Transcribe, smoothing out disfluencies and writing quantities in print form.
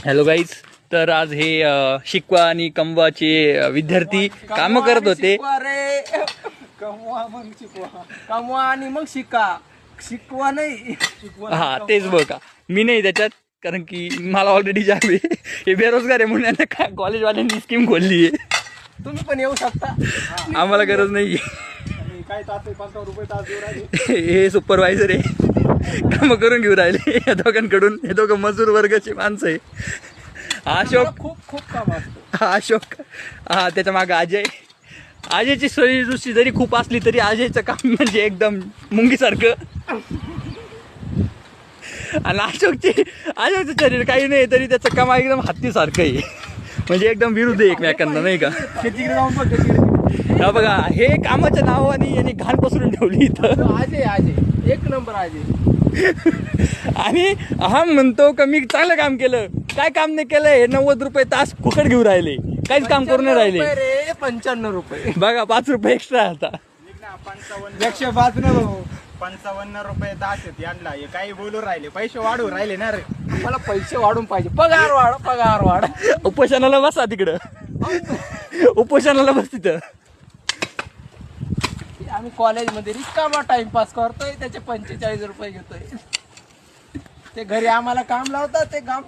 Hello guys, तर आज हे शिकवा आणि कमवाचे विद्यार्थी काम करत होते. कमवा आणि मग शिकवा नाही. हा तेच बघा, मी नाही त्याच्यात, कारण की मला ऑलरेडी जॉब आहे. हे बेरोजगार आहे म्हणून यांना कॉलेजवाल्यांनी स्कीम खोलली आहे. तुम्ही पण येऊ शकता, आम्हाला गरज नाही. काय तास आहे, 5 रुपये तास देऊ राहिले. हे सुपरवायझर आहे, काम करून घेऊ राहिले या दोघांकडून. हे दोघं मजूर वर्गाची माणसं आहे. हा अशोक, खूप काम असतं. हा अशोक, हा त्याच्या मागे अजय. अजयची शरीरदृष्टी जरी खूप असली तरी अजयचं काम म्हणजे एकदम मुंगीसारखं. आणि अशोकचं शरीर काही नाही तरी त्याचं काम एकदम हत्तीसारखं आहे, म्हणजे एकदम विरुद्ध आहे एकमेकांना, नाही का. तिकडे जाऊन बघ. हा बघा, हे कामाच्या नावाने यांनी घाण पसरून ठेवली इथं. अजय एक नंबर अजय. आणि हा म्हणतो का मी चांगलं काम केलं. काय काम नाही केलं, हे 90 रुपये तास फुकट घेऊन राहिले, काहीच काम करून नाही राहिले. 95 रुपये बघा, 5 रुपये एक्स्ट्रा आता. 55 रुपये तास आहेत यांना. हे काही बोलू राहिले, पैसे वाढवू राहिले ना रे. मला पैसे वाढून पाहिजे. पगार वाढ. उपोषणाला बसा तिकडं. उपोषणाला बस तिथं. आम्ही कॉलेजमध्ये रिकामा टाइमपास करतोय, त्याचे 45 रुपये घेतोय. ते घरी आम्हाला काम लावतात, ते काम